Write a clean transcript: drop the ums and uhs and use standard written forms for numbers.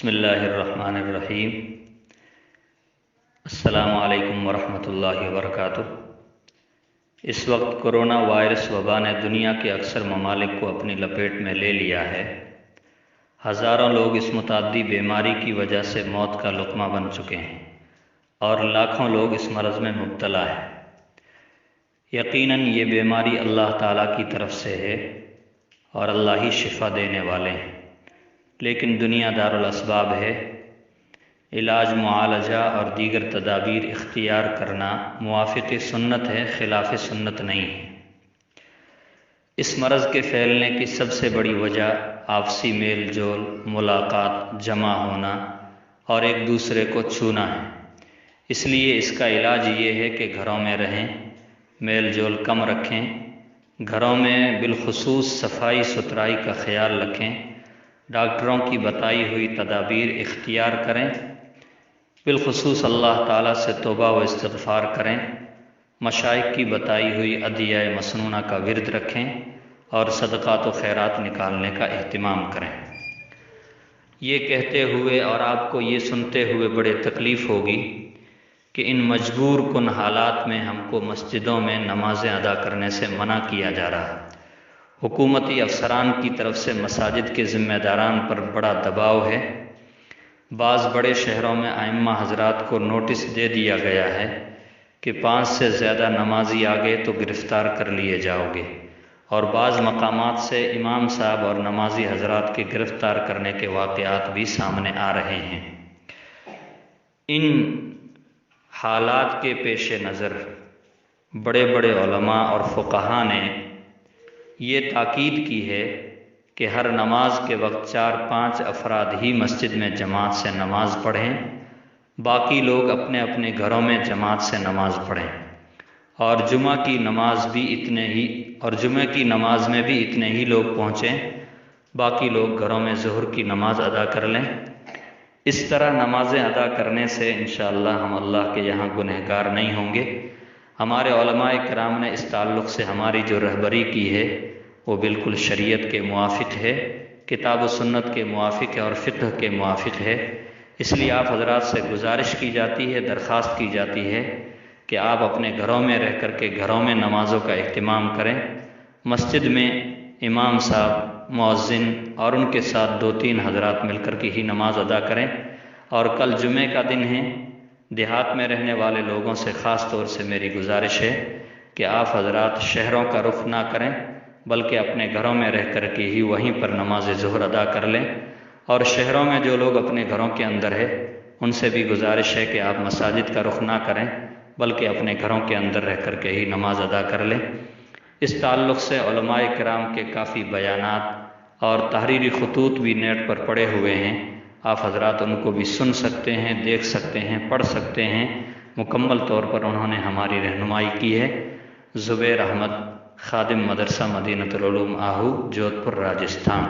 بسم اللہ الرحمن الرحیم۔ السلام علیکم ورحمۃ اللہ وبرکاتہ۔ اس وقت کرونا وائرس وبا نے دنیا کے اکثر ممالک کو اپنی لپیٹ میں لے لیا ہے۔ ہزاروں لوگ اس متعدی بیماری کی وجہ سے موت کا لقمہ بن چکے ہیں اور لاکھوں لوگ اس مرض میں مبتلا ہیں۔ یقیناً یہ بیماری اللہ تعالیٰ کی طرف سے ہے اور اللہ ہی شفا دینے والے ہیں، لیکن دنیا دار الاسباب ہے۔ علاج، معالجہ اور دیگر تدابیر اختیار کرنا موافق سنت ہے، خلاف سنت نہیں ہے۔ اس مرض کے پھیلنے کی سب سے بڑی وجہ آپسی میل جول، ملاقات، جمع ہونا اور ایک دوسرے کو چھونا ہے۔ اس لیے اس کا علاج یہ ہے کہ گھروں میں رہیں، میل جول کم رکھیں، گھروں میں بالخصوص صفائی ستھرائی کا خیال رکھیں، ڈاکٹروں کی بتائی ہوئی تدابیر اختیار کریں، بالخصوص اللہ تعالیٰ سے توبہ و استغفار کریں، مشائخ کی بتائی ہوئی ادعیہ مسنونہ کا ورد رکھیں اور صدقات و خیرات نکالنے کا اہتمام کریں۔ یہ کہتے ہوئے اور آپ کو یہ سنتے ہوئے بڑے تکلیف ہوگی کہ ان مجبور کن حالات میں ہم کو مسجدوں میں نمازیں ادا کرنے سے منع کیا جا رہا ہے۔ حکومتی افسران کی طرف سے مساجد کے ذمہ داران پر بڑا دباؤ ہے۔ بعض بڑے شہروں میں ائمہ حضرات کو نوٹس دے دیا گیا ہے کہ 5 سے زیادہ نمازی آ گئے تو گرفتار کر لیے جاؤ گے، اور بعض مقامات سے امام صاحب اور نمازی حضرات کے گرفتار کرنے کے واقعات بھی سامنے آ رہے ہیں۔ ان حالات کے پیش نظر بڑے بڑے علماء اور فقہاء نے یہ تاکید کی ہے کہ ہر نماز کے وقت 4-5 افراد ہی مسجد میں جماعت سے نماز پڑھیں، باقی لوگ اپنے اپنے گھروں میں جماعت سے نماز پڑھیں، اور جمعہ کی نماز میں بھی اتنے ہی لوگ پہنچیں، باقی لوگ گھروں میں ظہر کی نماز ادا کر لیں۔ اس طرح نمازیں ادا کرنے سے انشاءاللہ ہم اللہ کے یہاں گنہگار نہیں ہوں گے۔ ہمارے علماء کرام نے اس تعلق سے ہماری جو رہبری کی ہے وہ بالکل شریعت کے موافق ہے، کتاب و سنت کے موافق ہے اور فقہ کے موافق ہے۔ اس لیے آپ حضرات سے گزارش کی جاتی ہے، درخواست کی جاتی ہے کہ آپ اپنے گھروں میں رہ کر کے گھروں میں نمازوں کا اہتمام کریں، مسجد میں امام صاحب، مؤذن اور ان کے ساتھ 2-3 حضرات مل کر کے ہی نماز ادا کریں۔ اور کل جمعے کا دن ہے، دیہات میں رہنے والے لوگوں سے خاص طور سے میری گزارش ہے کہ آپ حضرات شہروں کا رخ نہ کریں، بلکہ اپنے گھروں میں رہ کر کے ہی وہیں پر نماز ظہر ادا کر لیں۔ اور شہروں میں جو لوگ اپنے گھروں کے اندر ہے ان سے بھی گزارش ہے کہ آپ مساجد کا رخ نہ کریں، بلکہ اپنے گھروں کے اندر رہ کر کے ہی نماز ادا کر لیں۔ اس تعلق سے علماء کرام کے کافی بیانات اور تحریری خطوط بھی نیٹ پر پڑے ہوئے ہیں، آپ حضرات ان کو بھی سن سکتے ہیں، دیکھ سکتے ہیں، پڑھ سکتے ہیں۔ مکمل طور پر انہوں نے ہماری رہنمائی کی ہے۔ زبیر احمد، خادم مدرسہ مدینۃ العلوم آہو، جودھپور، راجستھان۔